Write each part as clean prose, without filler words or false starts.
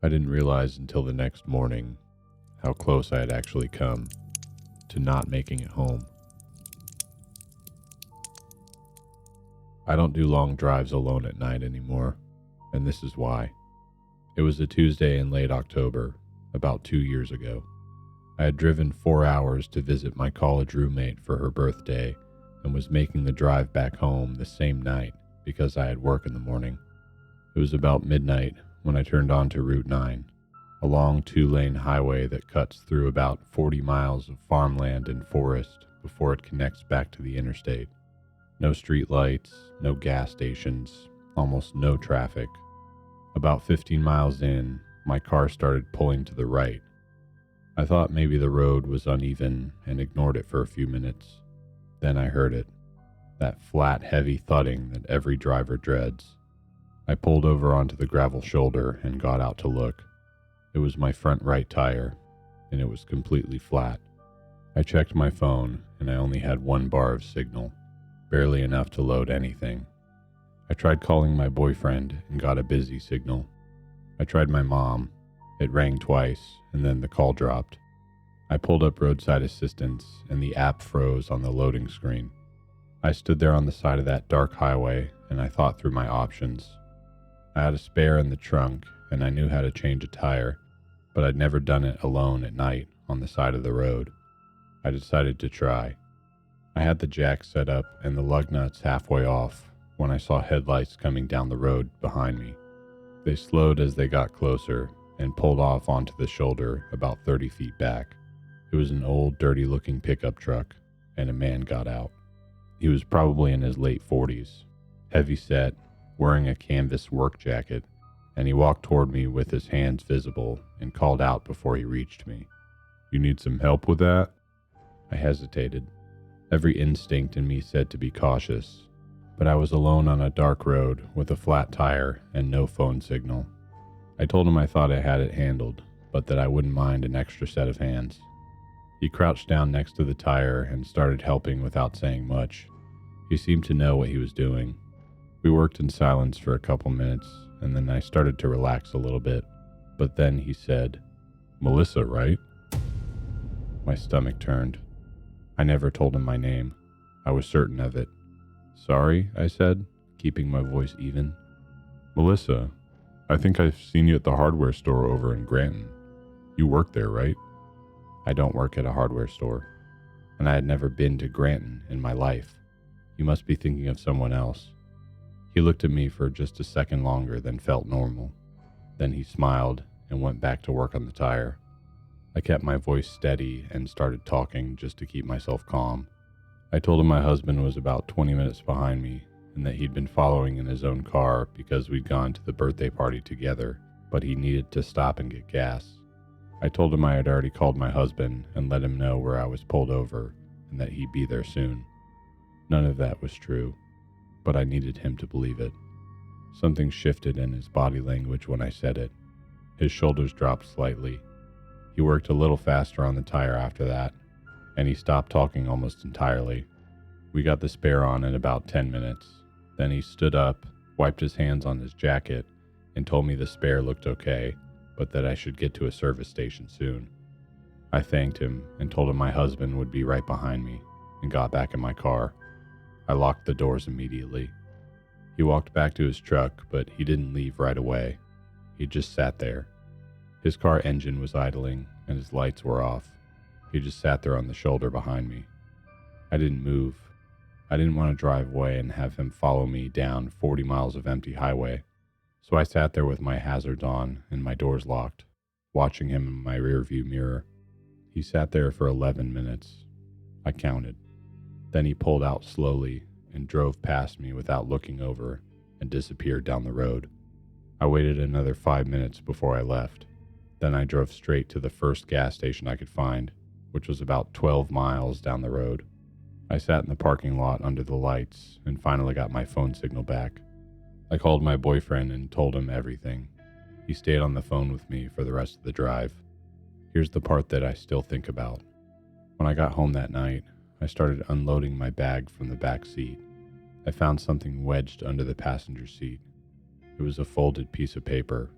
I didn't realize until the next morning how close I had actually come to not making it home. I don't do long drives alone at night anymore, and this is why. It was a Tuesday in late October, about 2 years ago. I had driven 4 hours to visit my college roommate for her birthday and was making the drive back home the same night because I had work in the morning. It was about midnight when I turned onto Route 9, a long 2-lane highway that cuts through about 40 miles of farmland and forest before it connects back to the interstate. No street lights, no gas stations, almost no traffic. About 15 miles in, my car started pulling to the right. I thought maybe the road was uneven and ignored it for a few minutes. Then I heard it, that flat, heavy thudding that every driver dreads. I pulled over onto the gravel shoulder and got out to look. It was my front right tire, and it was completely flat. I checked my phone, and I only had 1 bar of signal, barely enough to load anything. I tried calling my boyfriend and got a busy signal. I tried my mom. It rang twice, and then the call dropped. I pulled up roadside assistance, and the app froze on the loading screen. I stood there on the side of that dark highway, and I thought through my options. I had a spare in the trunk, and I knew how to change a tire, but I'd never done it alone at night on the side of the road. I decided to try. I had the jack set up and the lug nuts halfway off when I saw headlights coming down the road behind me. They slowed as they got closer and pulled off onto the shoulder about 30 feet back. It was an old, dirty-looking pickup truck, and a man got out. He was probably in his late 40s, heavy-set, wearing a canvas work jacket, and he walked toward me with his hands visible and called out before he reached me. "You need some help with that?" I hesitated. Every instinct in me said to be cautious, but I was alone on a dark road with a flat tire and no phone signal. I told him I thought I had it handled, but that I wouldn't mind an extra set of hands. He crouched down next to the tire and started helping without saying much. He seemed to know what he was doing. We worked in silence for a couple minutes, and then I started to relax a little bit. But then he said, "Melissa, right?" My stomach turned. I never told him my name. I was certain of it. "Sorry," I said, keeping my voice even. "Melissa, I think I've seen you at the hardware store over in Granton. You work there, right?" "I don't work at a hardware store, and I had never been to Granton in my life. You must be thinking of someone else." He looked at me for just a second longer than felt normal. Then he smiled and went back to work on the tire. I kept my voice steady and started talking just to keep myself calm. I told him my husband was about 20 minutes behind me and that he'd been following in his own car because we'd gone to the birthday party together, but he needed to stop and get gas. I told him I had already called my husband and let him know where I was pulled over and that he'd be there soon. None of that was true, but I needed him to believe it. Something shifted in his body language when I said it. His shoulders dropped slightly. He worked a little faster on the tire after that, and he stopped talking almost entirely. We got the spare on in about 10 minutes. Then he stood up, wiped his hands on his jacket, and told me the spare looked okay, but that I should get to a service station soon. I thanked him and told him my husband would be right behind me, and got back in my car. I locked the doors immediately. He walked back to his truck, but he didn't leave right away. He just sat there. His car engine was idling, and his lights were off. He just sat there on the shoulder behind me. I didn't move. I didn't want to drive away and have him follow me down 40 miles of empty highway. So I sat there with my hazards on and my doors locked, watching him in my rearview mirror. He sat there for 11 minutes. I counted. Then he pulled out slowly and drove past me without looking over and disappeared down the road. I waited another 5 minutes before I left. Then I drove straight to the first gas station I could find, which was about 12 miles down the road. I sat in the parking lot under the lights and finally got my phone signal back. I called my boyfriend and told him everything. He stayed on the phone with me for the rest of the drive. Here's the part that I still think about. When I got home that night, I started unloading my bag from the back seat. I found something wedged under the passenger seat. It was a folded piece of paper,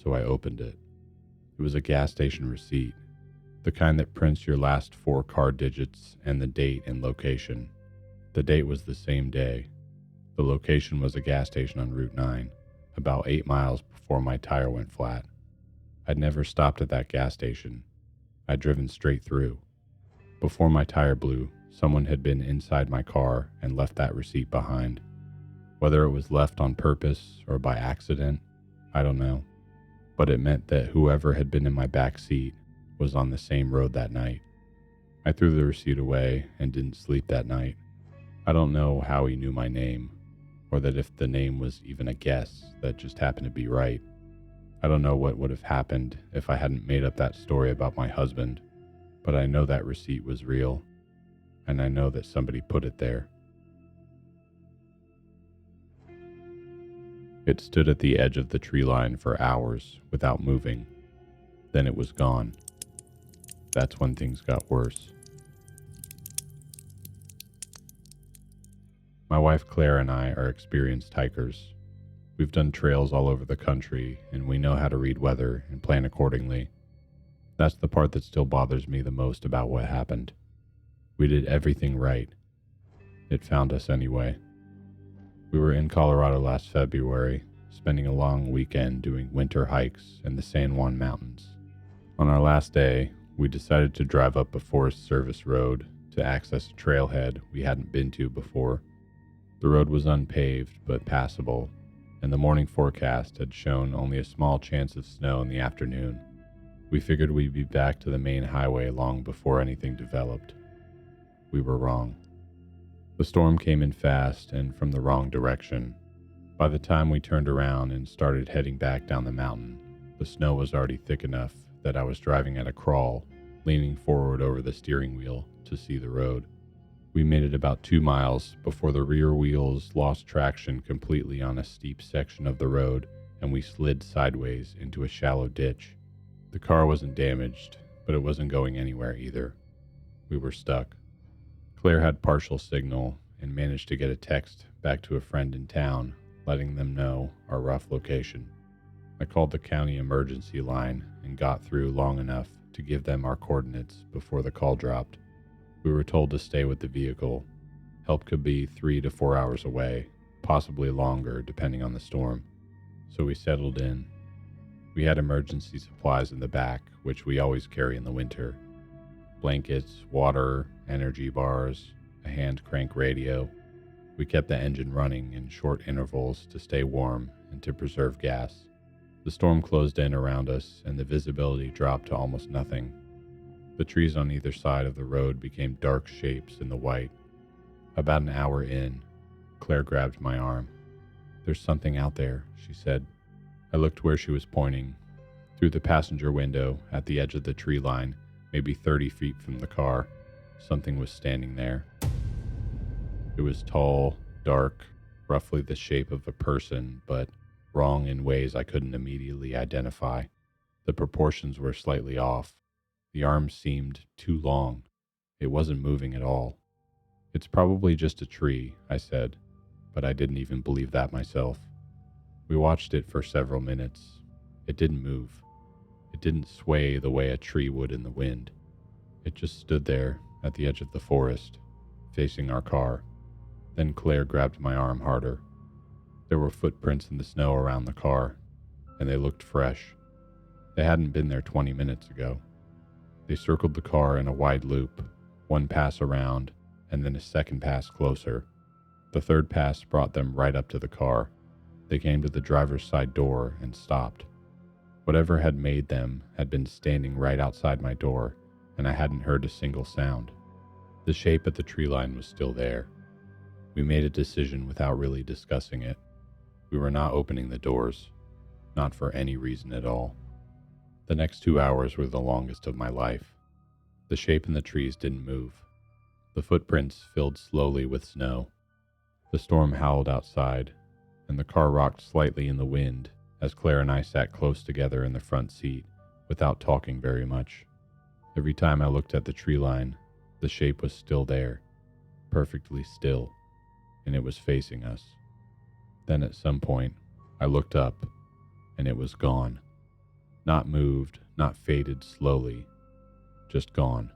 so I opened it. It was a gas station receipt, the kind that prints your last 4 card digits and the date and location. The date was the same day. The location was a gas station on Route 9, about 8 miles before my tire went flat. I'd never stopped at that gas station. I'd driven straight through. Before my tire blew, someone had been inside my car and left that receipt behind. Whether it was left on purpose or by accident, I don't know. But it meant that whoever had been in my back seat was on the same road that night. I threw the receipt away and didn't sleep that night. I don't know how he knew my name, or that if the name was even a guess that just happened to be right. I don't know what would have happened if I hadn't made up that story about my husband, but I know that receipt was real, and I know that somebody put it there. It stood at the edge of the tree line for hours without moving. Then it was gone. That's when things got worse. My wife Claire and I are experienced hikers. We've done trails all over the country, and we know how to read weather and plan accordingly. That's the part that still bothers me the most about what happened. We did everything right. It found us anyway. We were in Colorado last February, spending a long weekend doing winter hikes in the San Juan Mountains. On our last day, we decided to drive up a Forest Service road to access a trailhead we hadn't been to before. The road was unpaved but passable, and the morning forecast had shown only a small chance of snow in the afternoon. We figured we'd be back to the main highway long before anything developed. We were wrong. The storm came in fast and from the wrong direction. By the time we turned around and started heading back down the mountain, the snow was already thick enough that I was driving at a crawl, leaning forward over the steering wheel to see the road. We made it about 2 miles before the rear wheels lost traction completely on a steep section of the road, and we slid sideways into a shallow ditch. The car wasn't damaged, but it wasn't going anywhere either. We were stuck. Claire had partial signal and managed to get a text back to a friend in town, letting them know our rough location. I called the county emergency line and got through long enough to give them our coordinates before the call dropped. We were told to stay with the vehicle. Help could be 3 to 4 hours away, possibly longer depending on the storm. So we settled in. We had emergency supplies in the back, which we always carry in the winter. Blankets, water, energy bars, a hand crank radio. We kept the engine running in short intervals to stay warm and to preserve gas. The storm closed in around us and the visibility dropped to almost nothing. The trees on either side of the road became dark shapes in the white. About an hour in, Claire grabbed my arm. "There's something out there," she said. I looked where she was pointing. Through the passenger window, at the edge of the tree line, maybe 30 feet from the car, something was standing there. It was tall, dark, roughly the shape of a person, but wrong in ways I couldn't immediately identify. The proportions were slightly off. The arms seemed too long. It wasn't moving at all. "It's probably just a tree," I said, but I didn't even believe that myself. We watched it for several minutes. It didn't move. It didn't sway the way a tree would in the wind. It just stood there at the edge of the forest, facing our car. Then Claire grabbed my arm harder. There were footprints in the snow around the car, and they looked fresh. They hadn't been there 20 minutes ago. They circled the car in a wide loop, one pass around, and then a second pass closer. The third pass brought them right up to the car. They came to the driver's side door and stopped. Whatever had made them had been standing right outside my door, and I hadn't heard a single sound. The shape at the tree line was still there. We made a decision without really discussing it. We were not opening the doors, not for any reason at all. The next 2 hours were the longest of my life. The shape in the trees didn't move. The footprints filled slowly with snow. The storm howled outside, and the car rocked slightly in the wind as Claire and I sat close together in the front seat without talking very much. Every time I looked at the tree line, the shape was still there, perfectly still, and it was facing us. Then at some point, I looked up, and it was gone. Not moved, not faded slowly, just gone.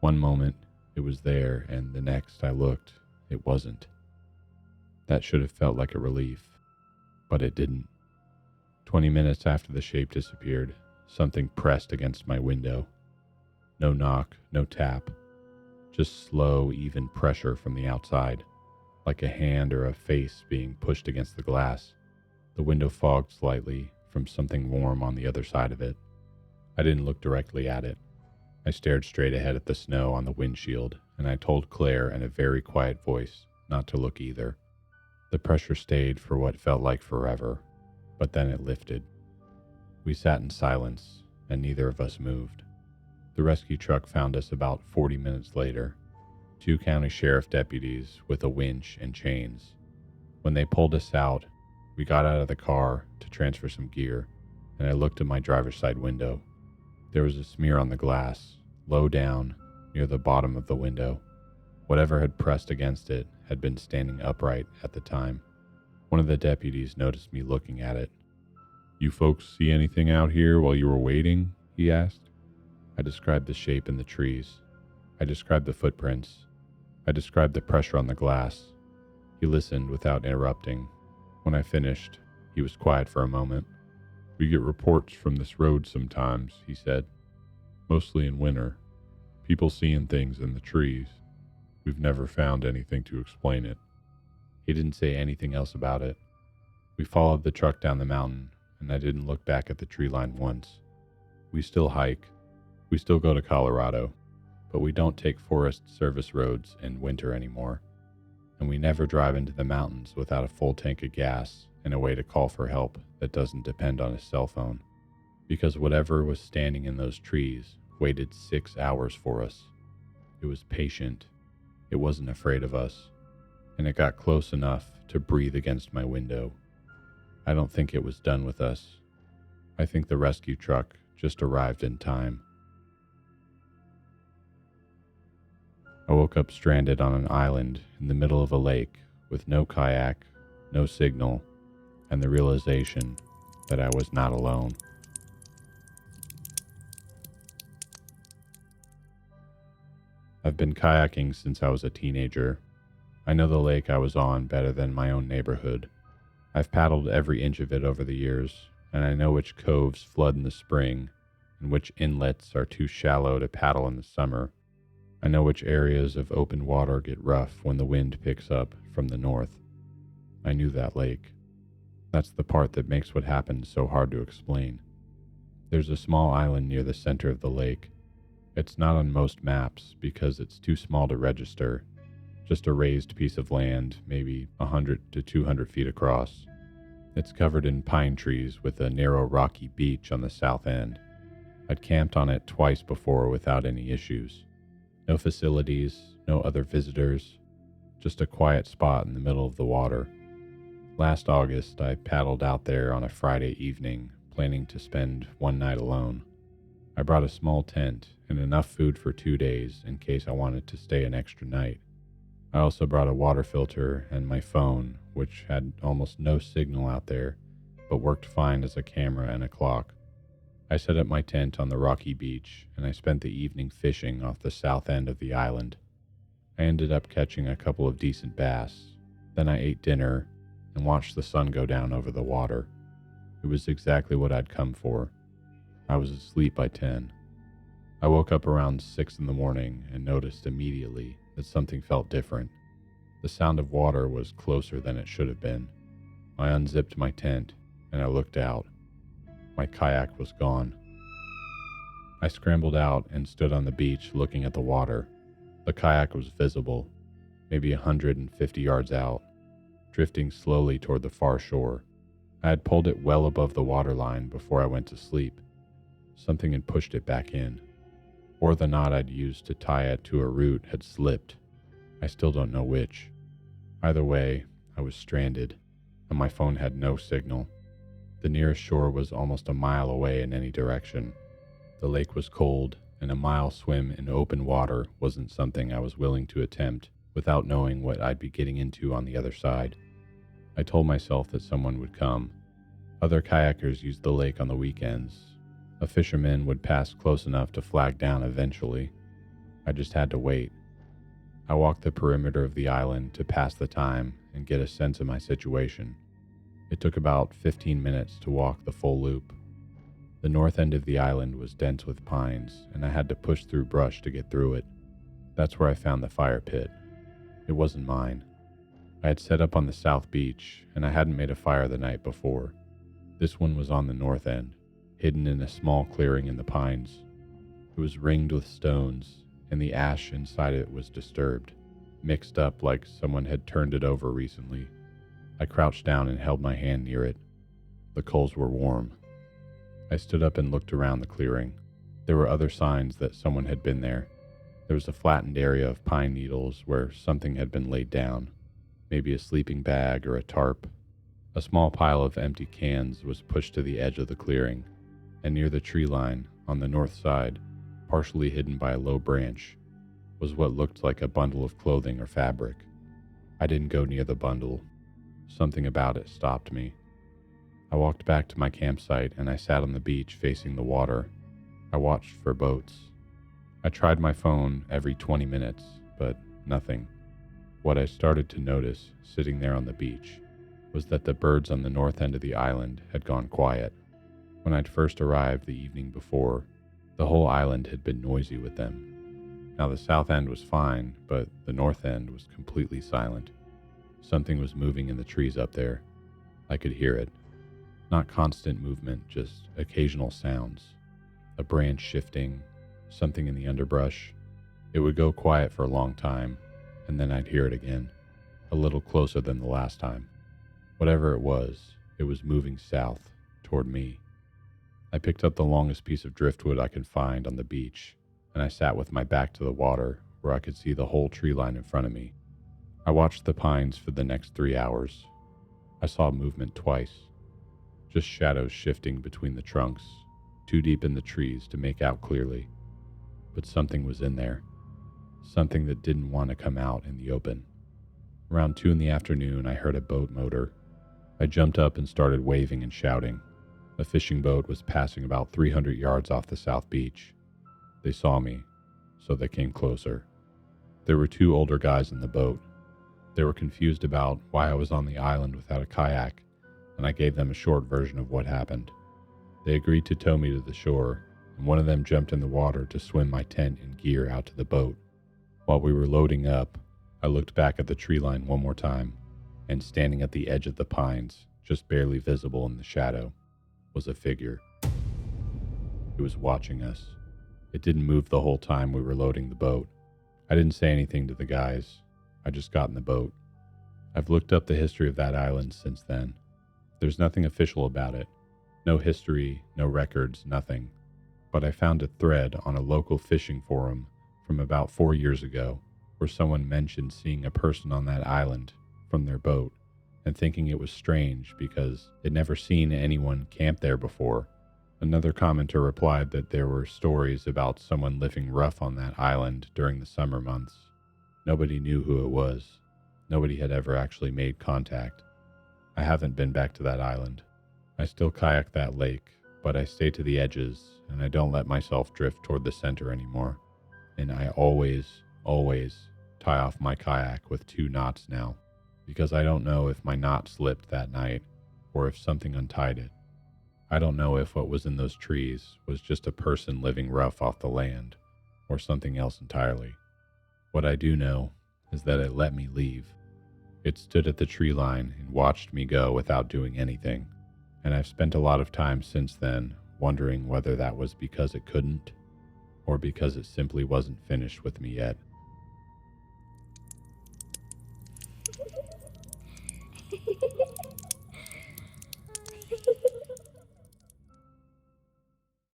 One moment it was there, and the next I looked, it wasn't. That should have felt like a relief, but it didn't. 20 minutes after the shape disappeared, something pressed against my window. No knock, no tap, just slow, even pressure from the outside, like a hand or a face being pushed against the glass. The window fogged slightly from something warm on the other side of it. I didn't look directly at it. I stared straight ahead at the snow on the windshield, and I told Claire in a very quiet voice not to look either. The pressure stayed for what felt like forever, but then it lifted. We sat in silence, and neither of us moved. The rescue truck found us about 40 minutes later. 2 county sheriff deputies with a winch and chains. When they pulled us out, we got out of the car to transfer some gear, and I looked at my driver's side window. There was a smear on the glass, low down, near the bottom of the window. Whatever had pressed against it had been standing upright at the time. One of the deputies noticed me looking at it. "You folks see anything out here while you were waiting?" he asked. I described the shape in the trees. I described the footprints. I described the pressure on the glass. He listened without interrupting. When I finished, he was quiet for a moment. "We get reports from this road sometimes," he said. "Mostly in winter. People seeing things in the trees. We've never found anything to explain it." He didn't say anything else about it. We followed the truck down the mountain, and I didn't look back at the tree line once. We still hike. We still go to Colorado, but we don't take Forest Service roads in winter anymore. And we never drive into the mountains without a full tank of gas and a way to call for help that doesn't depend on a cell phone. Because whatever was standing in those trees waited 6 hours for us. It was patient. It wasn't afraid of us. And it got close enough to breathe against my window. I don't think it was done with us. I think the rescue truck just arrived in time. I woke up stranded on an island in the middle of a lake with no kayak, no signal, and the realization that I was not alone. I've been kayaking since I was a teenager. I know the lake I was on better than my own neighborhood. I've paddled every inch of it over the years, and I know which coves flood in the spring and which inlets are too shallow to paddle in the summer. I know which areas of open water get rough when the wind picks up from the north. I knew that lake. That's the part that makes what happened so hard to explain. There's a small island near the center of the lake. It's not on most maps because it's too small to register. Just a raised piece of land, maybe 100 to 200 feet across. It's covered in pine trees with a narrow rocky beach on the south end. I'd camped on it twice before without any issues. No facilities, no other visitors, just a quiet spot in the middle of the water. Last August, I paddled out there on a Friday evening, planning to spend one night alone. I brought a small tent and enough food for 2 days in case I wanted to stay an extra night. I also brought a water filter and my phone, which had almost no signal out there, but worked fine as a camera and a clock. I set up my tent on the rocky beach, and I spent the evening fishing off the south end of the island. I ended up catching a couple of decent bass. Then I ate dinner and watched the sun go down over the water. It was exactly what I'd come for. I was asleep by 10. I woke up around 6 in the morning and noticed immediately that something felt different. The sound of water was closer than it should have been. I unzipped my tent and I looked out. My kayak was gone. I scrambled out and stood on the beach looking at the water. The kayak was visible, maybe 150 yards out, drifting slowly toward the far shore. I had pulled it well above the waterline before I went to sleep. Something had pushed it back in, or the knot I'd used to tie it to a root had slipped. I still don't know which. Either way, I was stranded, and my phone had no signal. The nearest shore was almost a mile away in any direction. The lake was cold, and a mile swim in open water wasn't something I was willing to attempt without knowing what I'd be getting into on the other side. I told myself that someone would come. Other kayakers used the lake on the weekends, A fisherman would pass close enough to flag down eventually. I just had to wait. I walked the perimeter of the island to pass the time and get a sense of my situation. It took about 15 minutes to walk the full loop. The north end of the island was dense with pines, and I had to push through brush to get through it. That's where I found the fire pit. It wasn't mine. I had set up on the south beach, and I hadn't made a fire the night before. This one was on the north end, hidden in a small clearing in the pines. It was ringed with stones, and the ash inside it was disturbed, mixed up like someone had turned it over recently. I crouched down and held my hand near it. The coals were warm. I stood up and looked around the clearing. There were other signs that someone had been there. There was a flattened area of pine needles where something had been laid down, maybe a sleeping bag or a tarp. A small pile of empty cans was pushed to the edge of the clearing, and near the tree line, on the north side, partially hidden by a low branch, was what looked like a bundle of clothing or fabric. I didn't go near the bundle. Something about it stopped me. I walked back to my campsite and I sat on the beach facing the water. I watched for boats. I tried my phone every 20 minutes, but nothing. What I started to notice, sitting there on the beach, was that the birds on the north end of the island had gone quiet. When I'd first arrived the evening before, the whole island had been noisy with them. Now the south end was fine, but the north end was completely silent. Something was moving in the trees up there. I could hear it. Not constant movement, just occasional sounds. A branch shifting, something in the underbrush. It would go quiet for a long time, and then I'd hear it again, a little closer than the last time. Whatever it was moving south, toward me. I picked up the longest piece of driftwood I could find on the beach, and I sat with my back to the water where I could see the whole tree line in front of me. I watched the pines for the next 3 hours. I saw movement twice, just shadows shifting between the trunks, too deep in the trees to make out clearly. But something was in there, something that didn't want to come out in the open. Around 2 in the afternoon, I heard a boat motor. I jumped up and started waving and shouting. A fishing boat was passing about 300 yards off the south beach. They saw me, so they came closer. There were 2 older guys in the boat. They were confused about why I was on the island without a kayak, and I gave them a short version of what happened. They agreed to tow me to the shore, and one of them jumped in the water to swim my tent and gear out to the boat. While we were loading up, I looked back at the tree line one more time, and standing at the edge of the pines, just barely visible in the shadow, was a figure. It was watching us. It didn't move the whole time we were loading the boat. I didn't say anything to the guys. I just got in the boat. I've looked up the history of that island since then. There's nothing official about it. No history, no records, nothing. But I found a thread on a local fishing forum from about 4 years ago where someone mentioned seeing a person on that island from their boat and thinking it was strange because they'd never seen anyone camp there before. Another commenter replied that there were stories about someone living rough on that island during the summer months. Nobody knew who it was. Nobody had ever actually made contact. I haven't been back to that island. I still kayak that lake, but I stay to the edges and I don't let myself drift toward the center anymore. And I always tie off my kayak with 2 knots now, because I don't know if my knot slipped that night or if something untied it. I don't know if what was in those trees was just a person living rough off the land or something else entirely. What I do know is that it let me leave. It stood at the tree line and watched me go without doing anything, and I've spent a lot of time since then wondering whether that was because it couldn't or because it simply wasn't finished with me yet.